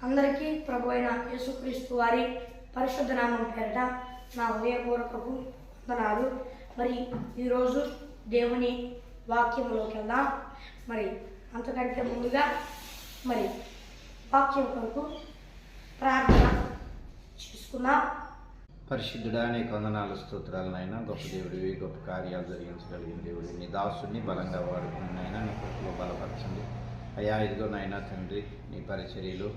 అందరికీ ప్రభు అయిన యేసుక్రీస్తు వారి పరిశుద్ధ నామం పేరిట నా హృదయపూర్వకపు వందనాలు. మరి ఈరోజు దేవుని వాక్యంలోకి వెళ్దాం. మరి అంతకంటే ముందుగా మరి వాక్యం కొరకు ప్రార్థన చేసుకుందాం. పరిశుద్ధుడా, నీకు వందనాలు, స్తోత్రాలు నాయన. గొప్ప దేవుడివి, గొప్ప కార్యాలు జరిగించగలిగిన దేవుడి, నీ దాసుని బలంగా వాడుకుని నాయన నీ కృపలో బలపరచండి అయ్యా. ఇదిగో నాయన తండ్రి, నీ పరిచర్యలు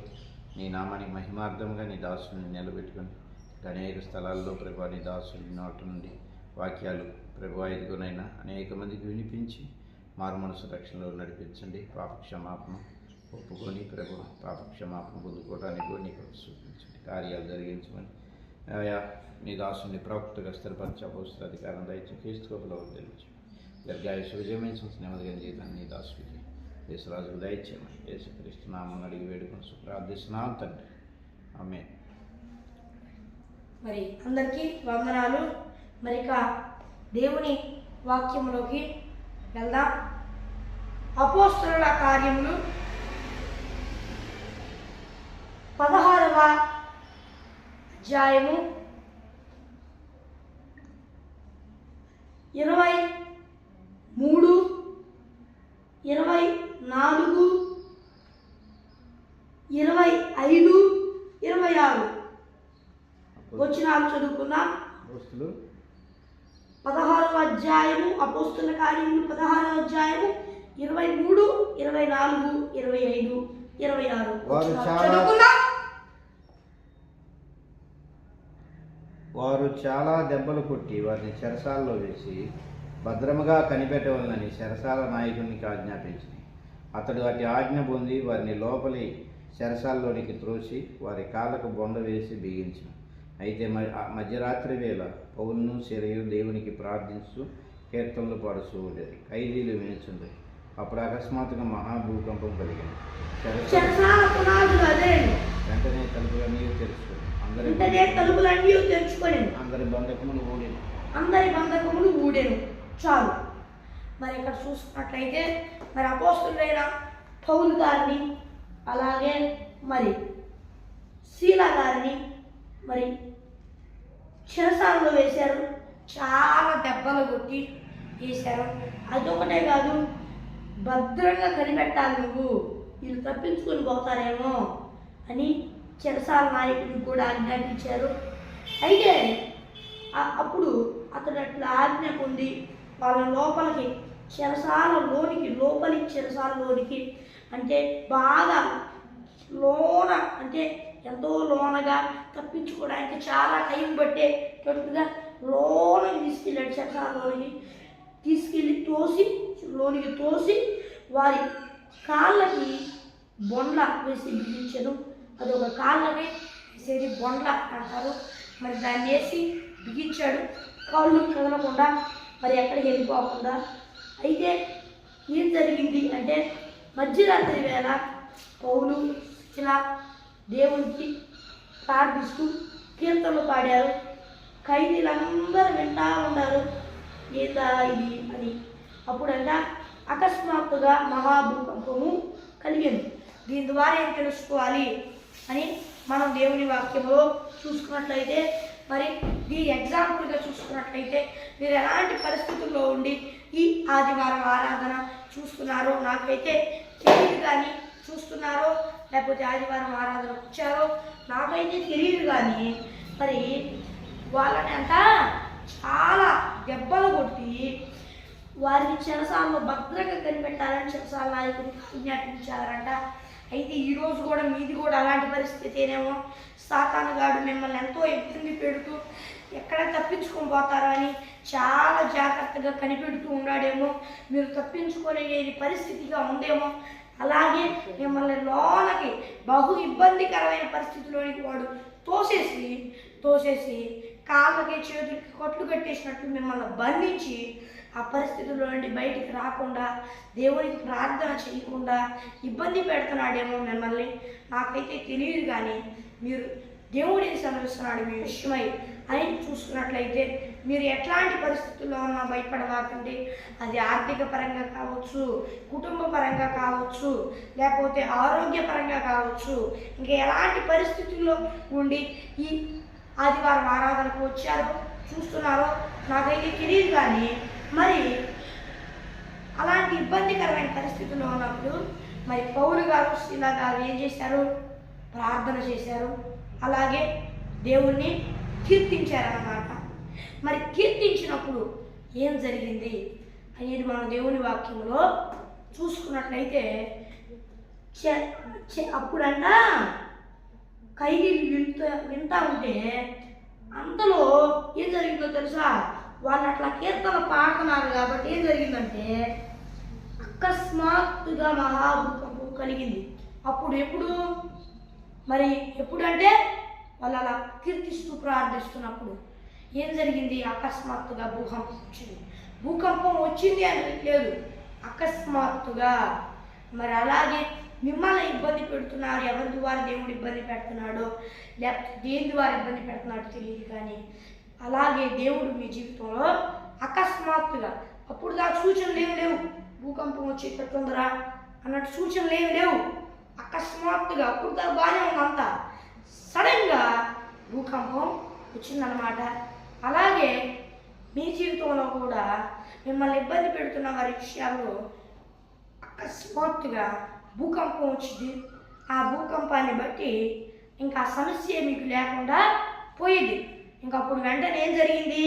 నీ నామానికి మహిమార్థంగా నీ దాసుని నిలబెట్టుకుని అనేక స్థలాల్లో ప్రభు నీ దాసుని నోటి నుండి వాక్యాలు ప్రభు ఇదిగోనైనా అనేక మందికి వినిపించి మారు మనసు రక్షణలో నడిపించండి. పాపక్షమాపణ ఒప్పుకొని ప్రభు పాపక్షమాపణ పొందుకోవడానికి నీకు చూపించండి, కార్యాలు జరిగించమని అయా నీ దాసుని ప్రవక్తగా స్థిరపరిచి అపోస్తల అధికారం దయచేసి క్రీస్తులో తెలియచ్చు. దీర్ఘాయుష విజయమైన నెమ్మదిగా జీవితాన్ని నీ దాసుడికి యేసురాజుకు దయచేయమని యేసుక్రీస్తు నామమున అడిగి వేడుకొని ప్రార్థిస్తున్నాం తండ్రి, ఆమేన్. మరి అందరికీ వందనాలు. మరి ఇక దేవుని వాక్యంలోకి వెళ్దాం. అపోస్తలుల కార్యములు 16వ అధ్యాయము 23, 24, 25, 26 వచనాలు చదువుకుందాం. 16వ అధ్యాయము అపోస్తలుల కార్యములు 16వ అధ్యాయము 23, 24, 25, 26 చదువుకుందాం. వారు చాలా దెబ్బలు కొట్టి వారిని చెరసాలలో వేసి భద్రముగా కనిపెట్టవాలని చెరసాల నాయకునికి ఆజ్ఞాపించింది. అతడు అటు ఆజ్ఞ పొంది వారిని లోపలి చెరసాలలోనికి త్రోసి వారి కాళ్ళకు బొండ వేసి బిగించాను. అయితే మధ్యరాత్రి వేళ పౌలును సిరియు దేవునికి ప్రార్థించు కీర్తనలు పాడుతూ ఉండేది. ఖైదీలు వినుచుండే. అప్పుడు అకస్మాత్తుగా మహాభూకంపం కలిగింది. వెంటనే తలుపులన్నీ తెరుచుకొని అందరి బంధకములు ఊడెను. చాలు. మరి ఇక్కడ చూసుకున్నట్లయితే మరి అపోస్తలుడైన పౌలు గారిని అలాగే మరి శీలా గారిని మరి చెరసాలలో వేశారు. చాలా దెబ్బలు కొట్టి వేశారు. అదొకటే కాదు, భద్రంగా కనిపెట్టాలి, నువ్వు వీళ్ళు తప్పించుకొని పోతారేమో అని చెరసాల నాయకుడికి కూడా ఆజ్ఞాపించారు. అయితే అప్పుడు అతడు అట్లా ఆజ్ఞ పొంది వాళ్ళ లోపలికి లోపలి చెరసాలలోనికి అంటే బాగా లోన అంటే ఎంతో లోనగా తప్పించుకోవడానికి చాలా టైం పట్టేటట్టుగా లోనకి తీసుకెళ్ళాడు. చెరసాలలోనికి తీసుకెళ్ళి లోనికి తోసి వారి కాళ్ళకి బొండ్ల వేసి బిగించారు. అది ఒక కాళ్ళకి వేసేది బొండ్ల అంటారు. మరి దాన్ని వేసి బిగించాడు, కాళ్ళు కదలకుండా, మరి ఎక్కడికి వెళ్ళిపోకుండా. అయితే ఏం జరిగింది అంటే మధ్యరాత్రి వేళ పౌలు ఇలా దేవునికి ప్రార్థిస్తూ కీర్తనలు పాడారు. ఖైదీలందరూ వింటా ఉన్నారు, ఏందా ఇది అని. అప్పుడంట అకస్మాత్తుగా మహాభూకంపము కలిగింది. దీని ద్వారా ఏం తెలుసుకోవాలి అని మనం దేవుని వాక్యంలో చూసుకున్నట్లయితే, మరి ఈ ఎగ్జాంపుల్గా చూసుకున్నట్లయితే మీరు ఎలాంటి పరిస్థితుల్లో ఉండి ఈ ఆదివారం ఆరాధన చూస్తున్నారో నాకైతే తెలియదు, కానీ చూస్తున్నారో లేకపోతే ఆదివారం ఆరాధన వచ్చారో నాకైతే తెలియదు. కానీ మరి వాళ్ళని అంతా చాలా దెబ్బలు కొట్టి వారిని చెరసాలలో భద్రంగా కనిపెట్టాలని చెరసాల నాయకుడికి ఆజ్ఞాపించారంట. అయితే ఈరోజు కూడా మీది కూడా అలాంటి పరిస్థితేనేమో. సాతానుగాడు మిమ్మల్ని ఎంతో ఇబ్బంది పెడుతూ ఎక్కడ తప్పించుకొని పోతారో అని చాలా జాగ్రత్తగా కనిపెడుతూ ఉన్నాడేమో. మీరు తప్పించుకోలేని పరిస్థితిగా ఉందేమో. అలాగే మిమ్మల్ని లోనకి బహు ఇబ్బందికరమైన పరిస్థితిలోనికి వాడు తోసేసి కాళ్ళకి చేతులకి కొట్లు కట్టేసినట్టు మిమ్మల్ని బంధించి ఆ పరిస్థితుల్లో నుండి బయటికి రాకుండా దేవునికి ప్రార్థన చేయకుండా ఇబ్బంది పెడుతున్నాడేమో మిమ్మల్ని. నాకైతే తెలియదు, కానీ మీరు దేవుడు ఏం సెలవిస్తున్నాడు మీ విషయమై అని చూసుకున్నట్లయితే మీరు ఎట్లాంటి పరిస్థితుల్లో ఉన్నా భయపడవాకండి. అది ఆర్థిక పరంగా కావచ్చు, కుటుంబ పరంగా కావచ్చు, లేకపోతే ఆరోగ్యపరంగా కావచ్చు, ఇంకా ఎలాంటి పరిస్థితుల్లో ఉండి ఈ ఆదివారం ఆరాధనకు వచ్చారో చూస్తున్నారో నాకైతే తెలియదు. కానీ మరి అలాంటి ఇబ్బందికరమైన పరిస్థితుల్లో ఉన్నప్పుడు మరి పౌలు గారు శీలా గారు ఏం చేశారు? ప్రార్థన చేశారు, అలాగే దేవుణ్ణి కీర్తించారన్నమాట. మరి కీర్తించినప్పుడు ఏం జరిగింది అనేది మనం దేవుని వాక్యంలో చూసుకున్నట్లయితే అప్పుడంట ఖైదీలు వింటా ఉంటే అంతలో ఏం జరిగిందో తెలుసా? వాళ్ళు అట్లా కీర్తన పాడుతున్నారు కాబట్టి ఏం జరిగిందంటే అకస్మాత్తుగా మహాభూకంపం కలిగింది. అప్పుడు ఎప్పుడంటే వాళ్ళు అలా కీర్తిస్తూ ప్రార్థిస్తున్నప్పుడు ఏం జరిగింది? అకస్మాత్తుగా భూకంపం వచ్చింది. భూకంపం వచ్చింది అని లేదు, అకస్మాత్తుగా. మరి అలాగే మిమ్మల్ని ఇబ్బంది పెడుతున్నారు, ఎవరి ద్వారా దేవుడు ఇబ్బంది పెడుతున్నాడో లేకపోతే దేని ద్వారా ఇబ్బంది పెడుతున్నాడో తెలియదు. కానీ అలాగే దేవుడు మీ జీవితంలో అకస్మాత్తుగా, అప్పుడు దాకా సూచనలు లేవు, భూకంపం వచ్చేటట్టుందరా అన్నట్టు సూచనలు లేవు. అకస్మాత్తుగా అప్పుడు దాకా బాగానే ఉందంతా, సడన్గా భూకంపం వచ్చిందనమాట. అలాగే మీ జీవితంలో కూడా మిమ్మల్ని ఇబ్బంది పెడుతున్న వారి విషయాల్లో అకస్మాత్తుగా భూకంపం వచ్చింది. ఆ భూకంపాన్ని బట్టి ఇంకా సమస్య మీకు లేకుండా పోయింది. ఇంకా అప్పుడు వెంటనే ఏం జరిగింది?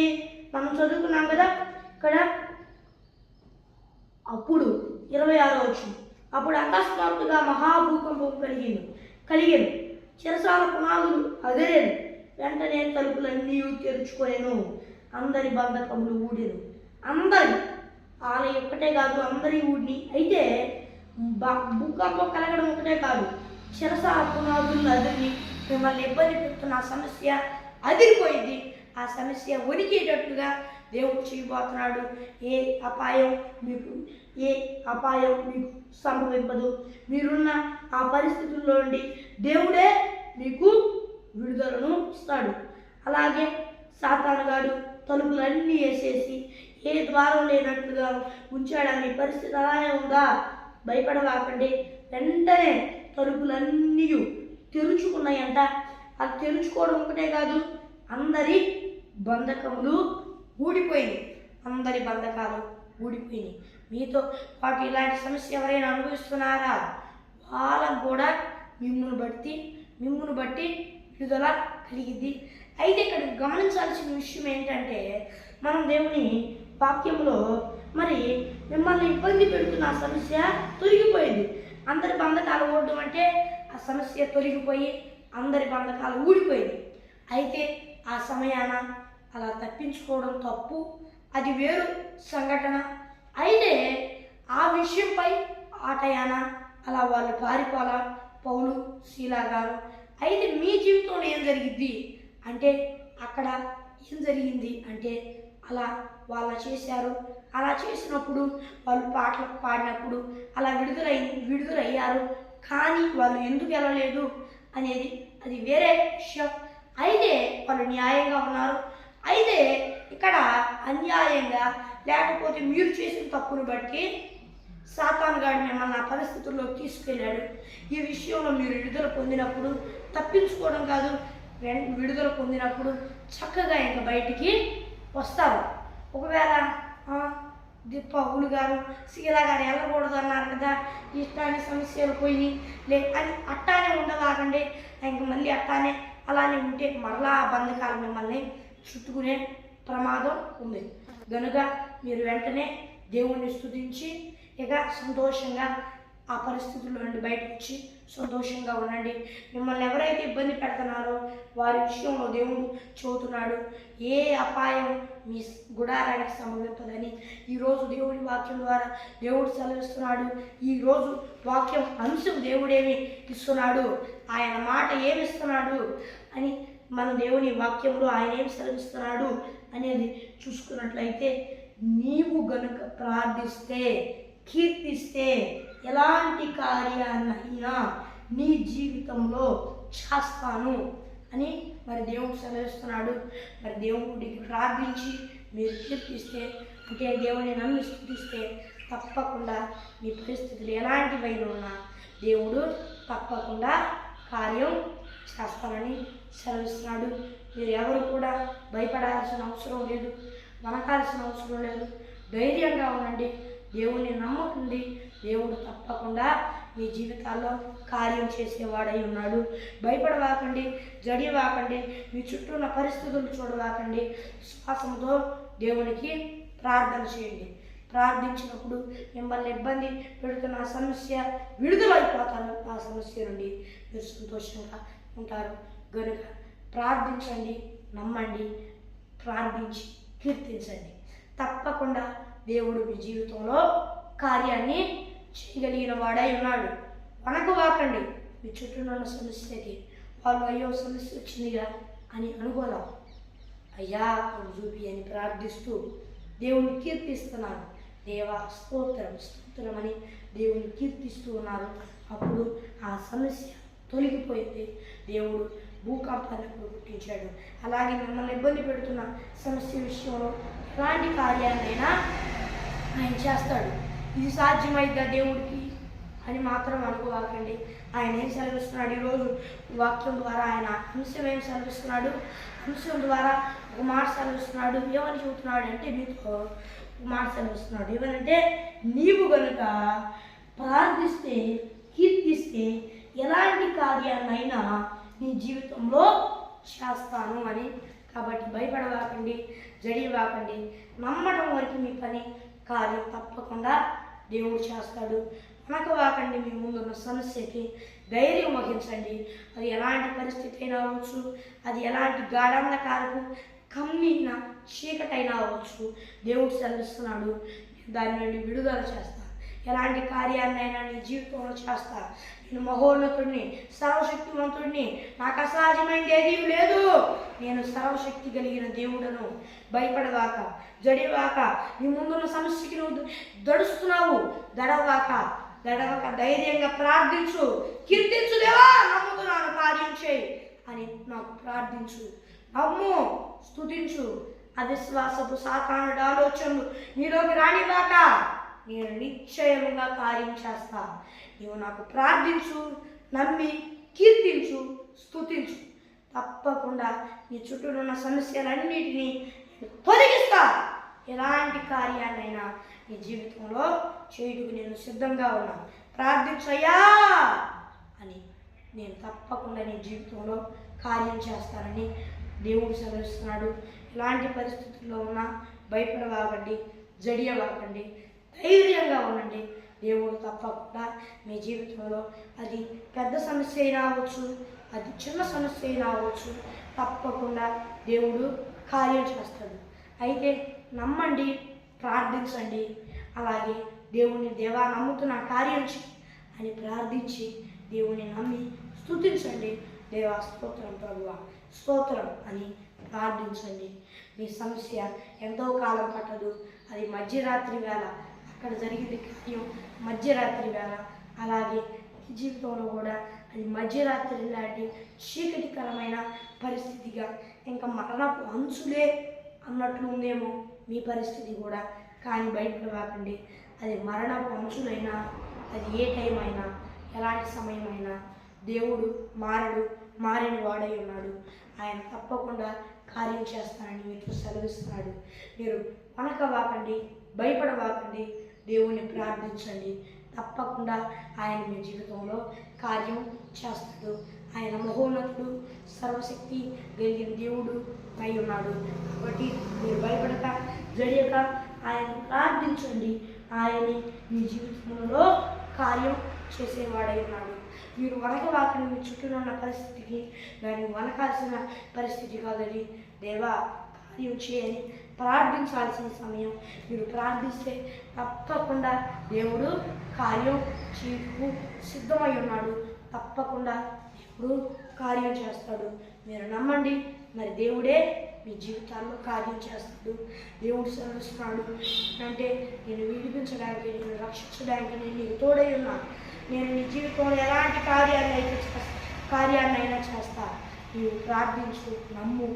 మనం చదువుకున్నాం కదా ఇక్కడ, అప్పుడు 26 వచ్చింది. అప్పుడు అకస్మాత్తుగా మహాభూకంపం కలిగేను, చెరసాల పునాదులు అదిరేను, వెంటనే తలుపులన్నీ తెరుచుకొనేను, అందరి బంధకములు ఊడెను. అందరి ఆలయ ఒక్కటే కాదు, అందరి ఊడిని. అయితే భూకంపం కలగడం ఒకటే కాదు, చెరసాల పునాదులు అదిరి మిమ్మల్ని ఇబ్బంది పెడుతున్న ఆ సమస్య అదిరిపోయింది. ఆ సమస్య వణికేటట్లుగా దేవుడు చేయబోతున్నాడు. ఏ అపాయం మీకు సంభవింపదు. మీరున్న ఆ పరిస్థితుల్లో నుండి దేవుడే మీకు విడుదలను ఇస్తాడు. అలాగే సాతానుగాడు తలుపులన్నీ వేసేసి ఏ ద్వారం లేనట్లుగా ఉంచాడని పరిస్థితి అలానే ఉందా? భయపడవాకండి. వెంటనే తలుపులన్నీ తెరుచుకున్నాయంట. అది తెరుచుకోవడం ఒకటే కాదు, అందరి బంధకములు ఊడిపోయినాయి. అందరి బంధకాలు ఊడిపోయినాయి. మీతో పాటు ఇలాంటి సమస్య ఎవరైనా అనుభవిస్తున్నారా? వాళ్ళకు కూడా మిమ్మును బట్టి విడుదల కలిగింది. అయితే ఇక్కడ గమనించాల్సిన విషయం ఏంటంటే, మనం దేవుని వాక్యంలో మరి మిమ్మల్ని ఇబ్బంది పెడుతున్న ఆ సమస్య తొలగిపోయింది. అందరి బంధకాలు ఊడడం అంటే ఆ సమస్య తొలగిపోయి అందరి బంధకాలు ఊడిపోయింది. అయితే ఆ సమయాన అలా తప్పించుకోవడం తప్పు, అది వేరు సంఘటన. అయితే ఆ విషయంపై ఆటయాన అలా వాళ్ళు పారిపోలా పౌలు శీలా గారు. అయితే మీ జీవితంలో ఏం జరిగింది అంటే, అక్కడ ఏం జరిగింది అంటే అలా వాళ్ళు చేశారు. అలా చేసినప్పుడు వాళ్ళు పాటలు పాడినప్పుడు అలా విడుదలయ్యారు. కానీ వాళ్ళు ఎందుకు వెళ్ళలేదు అనేది అది వేరే విషయం. అయితే వాళ్ళు న్యాయంగా ఉన్నారు. అయితే ఇక్కడ అన్యాయంగా లేకపోతే మీరు చేసిన తప్పును బట్టి సాతానుగాడు మిమ్మల్ని ఆ పరిస్థితుల్లోకి తీసుకెళ్ళాడు. ఈ విషయంలో మీరు విడుదల పొందినప్పుడు తప్పించుకోవడం కాదు, విడుదల పొందినప్పుడు చక్కగా ఇంకా బయటికి వస్తారు. ఒకవేళ పౌలు గారు శీలా గారు వెళ్ళకూడదు అన్నారు కదా, ఇష్టాన్ని సమస్యలు పోయినాయి అని అట్టానే ఉండవాకండి. ఇంక మళ్ళీ అలానే ఉంటే మరలా ఆ బంధకాలు మిమ్మల్ని చుట్టుకునే ప్రమాదం ఉంది. కనుక మీరు వెంటనే దేవుణ్ణి స్తుతించి ఇక సంతోషంగా ఆ పరిస్థితుల్లో నుండి బయటకు వచ్చి సంతోషంగా ఉండండి. మిమ్మల్ని ఎవరైతే ఇబ్బంది పెడుతున్నారో వారి విషయంలో దేవుడు చెబుతున్నాడు, ఏ అపాయం మీ గుడారానికి సంభవింపదని. ఈరోజు దేవుడి వాక్యం ద్వారా దేవుడు సెలవిస్తున్నాడు. ఈరోజు వాక్యం అంశం దేవుడేమి ఇస్తున్నాడు, ఆయన మాట ఏమిస్తున్నాడు అని మన దేవుని వాక్యంలో ఆయన ఏమి సెలవిస్తున్నాడు అనేది చూసుకున్నట్లయితే, నీవు గనుక ప్రార్థిస్తే కీర్తిస్తే ఎలాంటి కార్యాన్నైనా నీ జీవితంలో చేస్తాను అని మరి దేవుడు సెలవిస్తున్నాడు. మరి దేవుడికి ప్రార్థించి మీరు కీర్తిస్తే, అంటే దేవుని నమ్మి స్తుతిస్తే తప్పకుండా మీ పరిస్థితులు ఎలాంటివైనా ఉన్నా దేవుడు తప్పకుండా కార్యం చేస్తానని సెలవిస్తున్నాడు. మీరు ఎవరు కూడా భయపడాల్సిన అవసరం లేదు, వనకాల్సిన అవసరం లేదు. ధైర్యంగా ఉండండి, దేవుణ్ణి నమ్ముకుంది. దేవుడు తప్పకుండా మీ జీవితాల్లో కార్యం చేసేవాడై ఉన్నాడు. భయపడవాకండి, జడివాకండి, మీ చుట్టూ ఉన్న పరిస్థితులు చూడవాకండి. విశ్వాసంతో దేవునికి ప్రార్థన చేయండి. ప్రార్థించినప్పుడు మిమ్మల్ని ఇబ్బంది పెడుతున్న సమస్య విడుదలైపోతారు. ఆ సమస్య నుండి మీరు సంతోషంగా ఉంటారు. కనుక ప్రార్థించండి, నమ్మండి, ప్రార్థించి కీర్తించండి. తప్పకుండా దేవుడు మీ జీవితంలో కార్యాన్ని చేయగలిగిన వాడై ఉన్నాడు. వనకవాకండి. మీ చుట్టూ ఉన్న సమస్యకి వాళ్ళు అయ్యో సమస్య వచ్చిందిగా అని అనుకోదాం. అయ్యా చూపి అని ప్రార్థిస్తూ దేవుని కీర్తిస్తున్నారు. దేవా స్తోత్రం స్తోత్రం అని దేవుని కీర్తిస్తూ ఉన్నారు. అప్పుడు ఆ సమస్య తొలగిపోయింది. దేవుడు భూకంపాన్ని పుట్టించాడు. అలాగే మిమ్మల్ని ఇబ్బంది పెడుతున్న సమస్య విషయంలో ఎలాంటి కార్యాలైనా ఆయన చేస్తాడు. ఇది సాధ్యమైద్దా దేవుడికి అని మాత్రం అనుకోవాకండి. ఆయన ఏం సెలవిస్తున్నాడు? ఈరోజు వాక్యం ద్వారా ఆయన అంశం ఏం సెలవిస్తున్నాడు? అంశం ద్వారా ఒక మాట సెలవిస్తున్నాడు. ఏమని చెబుతున్నాడు అంటే, మీతో ఒక మాట సెలవిస్తున్నాడు. ఏమనంటే, నీవు కనుక ప్రార్థిస్తే, కీర్తిస్తే ఎలాంటి కార్యాన్నైనా నీ జీవితంలో చేస్తాను అని. కాబట్టి భయపడవాకండి, జడివాకండి, నమ్మడం వరకు మీ పని కార్యం తప్పకుండా దేవుడు చేస్తాడు. వనకవాకండి. మీ ముందున్న సమస్యకి ధైర్యం వహించండి. అది ఎలాంటి పరిస్థితి అయినా అవ్వచ్చు, అది ఎలాంటి గాఢంధకారపు కమ్మిన చీకటైనా అవ్వచ్చు. దేవుడు సెలవిస్తున్నాడు, దాని నుండి విడుదల చేస్తా. ఎలాంటి కార్యాన్నైనా నీ జీవితంలో చేస్తా. నేను మహోన్నతుడిని, సర్వశక్తివంతుడిని, నాకు అసహజమైనది ఏదీ లేదు. నేను సర్వశక్తి కలిగిన దేవుడను. భయపడవాక, జడివాక, నీ ముందున్న సమస్యకి నువ్వు దడుస్తున్నావు, దడవాక ధైర్యంగా ప్రార్థించు, కీర్తించు. దేవా నమ్ముతున్నాను, కార్యం చేయి అని నాకు ప్రార్థించు, నమ్ము, స్తుతించు. అవిశ్వాసపు సాతానుడి ఆలోచనలు నీలోకి రానివాక నేను నిశ్చయముగా కార్యం చేస్తా. నీవు నాకు ప్రార్థించు, నమ్మి కీర్తించు, స్తుతించు. తప్పకుండా నీ చుట్టూ ఉన్న సమస్యలన్నిటినీ తొలగిస్తా. ఎలాంటి కార్యాన్నైనా నీ జీవితంలో చేయుటకు నేను సిద్ధంగా ఉన్నాను. ప్రార్థించయ్యా అని. నేను తప్పకుండా నీ జీవితంలో కార్యం చేస్తానని దేవుడు సెలవిస్తున్నాడు. ఎలాంటి పరిస్థితుల్లో ఉన్నా భయపడవాకండి, జడియవాకండి, ధైర్యంగా ఉండండి. దేవుడు తప్పకుండా మీ జీవితంలో, అది పెద్ద సమస్య అయినా అవ్వచ్చు, అది చిన్న సమస్య అయినా అవ్వచ్చు, తప్పకుండా దేవుడు కార్యం చేస్తాడు. అయితే నమ్మండి, ప్రార్థించండి. అలాగే దేవుని దేవా నమ్ముతున్న కార్యం అని ప్రార్థించి దేవుని నమ్మి స్తుతించండి. దేవా స్తోత్రం, ప్రభువా స్తోత్రం అని ప్రార్థించండి. మీ సమస్య ఎంతో కాలం పట్టదు. అది మధ్యరాత్రి వేళ అక్కడ జరిగింది కార్యం మధ్యరాత్రి వేళ. అలాగే జీవితంలో కూడా అది మధ్యరాత్రి లాంటి చీకటికరమైన పరిస్థితిగా, ఇంకా మరణపు అంచులే అన్నట్లు ఉందేమో మీ పరిస్థితి కూడా. కానీ భయపడవాకండి. అది మరణపు అంచులైనా, అది ఏ టైం అయినా, ఎలాంటి సమయమైనా దేవుడు మారిన వాడై ఉన్నాడు. ఆయన తప్పకుండా కార్యం చేస్తానని మీకు సెలవిస్తున్నాడు. మీరు వనకవాకండి, భయపడవాకండి, దేవుణ్ణి ప్రార్థించండి. తప్పకుండా ఆయన మీ జీవితంలో కార్యం చేస్తాడు. ఆయన మహోన్నతుడు, సర్వశక్తి కలిగిన దేవుడు అయి ఉన్నాడు. కాబట్టి మీరు భయపడక, జడియక ఆయన ప్రార్థించండి. ఆయన్ని మీ జీవితంలో కార్యం చేసేవాడై ఉన్నాడు. మీరు వనకవాకండి. మీ చుట్టూ ఉన్న పరిస్థితికి దాన్ని వనకాల్సిన పరిస్థితి కాదని, దేవా కార్యం చేయని ప్రార్థించాల్సిన సమయం. మీరు ప్రార్థిస్తే తప్పకుండా దేవుడు కార్యం చేయకు సిద్ధమై ఉన్నాడు. తప్పకుండా దేవుడు కార్యం చేస్తాడు. మీరు నమ్మండి. మరి దేవుడే మీ జీవితాల్లో కార్యం చేస్తాడు. దేవుడు సెలవిస్తున్నాడు అంటే, నేను విడిపించడానికి, నేను రక్షించడానికి నేను నీకు తోడై ఉన్నాను. నేను నీ జీవితంలో ఎలాంటి కార్యాన్నైనా చేస్తా. నీవు ప్రార్థించు, నమ్ము,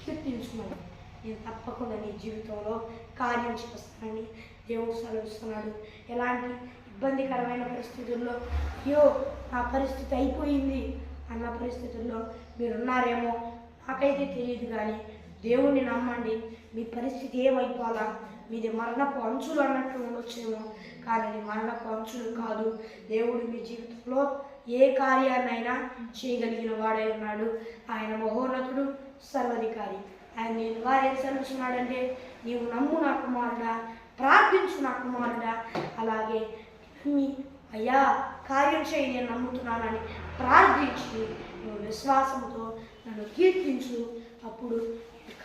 కీర్తించుకున్నాను. నేను తప్పకుండా నీ జీవితంలో కార్యం చేస్తానని దేవుడు సెలవిస్తున్నాడు. ఎలాంటి ఇబ్బందికరమైన పరిస్థితుల్లో అయ్యో నా పరిస్థితి అయిపోయింది అన్న పరిస్థితుల్లో మీరున్నారేమో నాకైతే తెలియదు, కానీ దేవుణ్ణి నమ్మండి. మీ పరిస్థితి ఏమైపోవాలా, మీది మరణపు అంచులు అన్నట్టు ఉండొచ్చేమో, కానీ అది మరణపు అంచులు కాదు. దేవుడు మీ జీవితంలో ఏ కార్యాన్నైనా చేయగలిగిన వాడై ఉన్నాడు. ఆయన మహోన్నతుడు, సర్వాధికారి. ఆయన నేను వారు ఏం సెలవుస్తున్నాడంటే, నీవు నమ్ము నా కుమారుడా, ప్రార్థించు నా కుమారుడా, అలాగే మీ అయ్యా కార్యం చేయి నేను నమ్ముతున్నానని ప్రార్థించి నువ్వు విశ్వాసంతో నన్ను కీర్తించు, అప్పుడు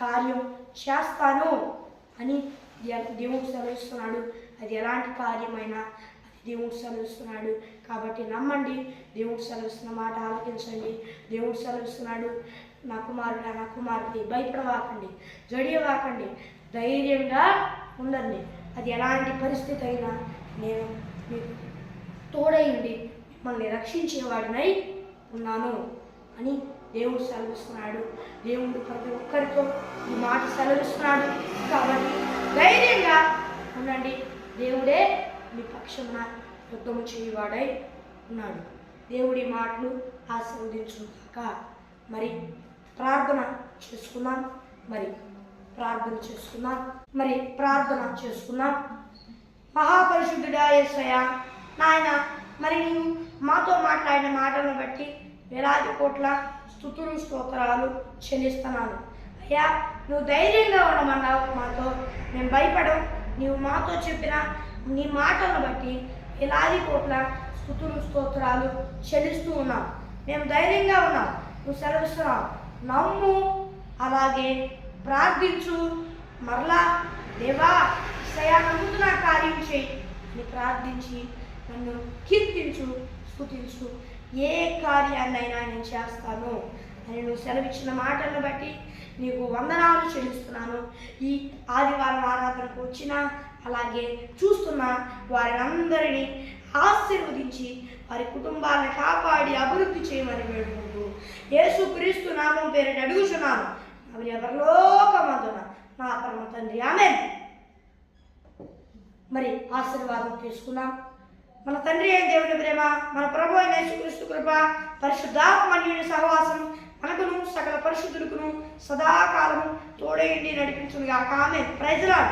కార్యం చేస్తాను అని దేవుడు సెలవిస్తున్నాడు. అది ఎలాంటి కార్యమైనా అది దేవుడు సెలవిస్తున్నాడు. కాబట్టి నమ్మండి, దేవుడు సెలవిస్తున్న మాట ఆలకించండి. దేవుడు సెలవిస్తున్నాడు, నా కుమారుడా, నా కుమార్తె భయపడవాకండి, జడియవాకండి, ధైర్యంగా ఉండండి. అది ఎలాంటి పరిస్థితి అయినా నేను మీకు తోడైండి మిమ్మల్ని రక్షించేవాడినై ఉన్నాను అని దేవుడు సెలవిస్తున్నాడు. దేవుడు ప్రతి ఒక్కరితో ఈ మాట సెలవిస్తున్నాడు. కాబట్టి ధైర్యంగా ఉండండి. దేవుడే మీ పక్షమున యుద్ధము చేయవాడై ఉన్నాడు. దేవుడి మాటలు ఆశీర్వదించుగాక. మరి ప్రార్థన చేసుకుందాం. ప్రార్థన చేసుకుందాం. మహాపరిశుద్ధుడా యేసయ్యా, నాయన మరి నీవు మాతో మాట్లాడిన మాటలను బట్టి వేలాది కోట్ల స్తుతులు స్తోత్రాలు చెల్లిస్తున్నాను. అయ్యా, నువ్వు ధైర్యంగా ఉండమన్నావు మాతో, మేము భయపడం. నీవు మాతో చెప్పిన నీ మాటలను బట్టి వేలాది కోట్ల స్తుతులు స్తోత్రాలు చెల్లిస్తూ ఉన్నాం. మేము ధైర్యంగా ఉన్నాం. నువ్వు సెలవిస్తున్నావు, నమ్ము, అలాగే ప్రార్థించు. మరలా దేవా సయా నమ్ముతున్న కార్యం చేయి అని ప్రార్థించి నన్ను కీర్తించు, స్తుతించు. ఏ కార్యాన్నైనా నేను చేస్తాను అని నువ్వు సెలవిచ్చిన మాటలను బట్టి నీకు వందనాలు చెల్లిస్తున్నాను. ఈ ఆదివారం ఆరాధనకు వచ్చిన అలాగే చూస్తున్న వారినందరినీ ఆశీర్వదించి వారి కుటుంబాలను కాపాడి అభివృద్ధి చేయమని వేడుకుంటూ యేసుక్రీస్తు నామం పేరిట అడుగుచున్నాను. అవి ఎవరిలోకమందున నా పరమ తండ్రి, ఆమేన్. మరి ఆశీర్వాదం తీసుకున్నాం. మన తండ్రి అయిన దేవుని ప్రేమ, మన ప్రభు అయిన యేసుక్రీస్తు కృప, పరిశుద్ధాత్మ అన్యోన్య సహవాసం మనకును సకల పరిశుద్ధులకును సదాకాలము తోడైండి నడిపించునుగాక. ఆమేన్. Praise the lord.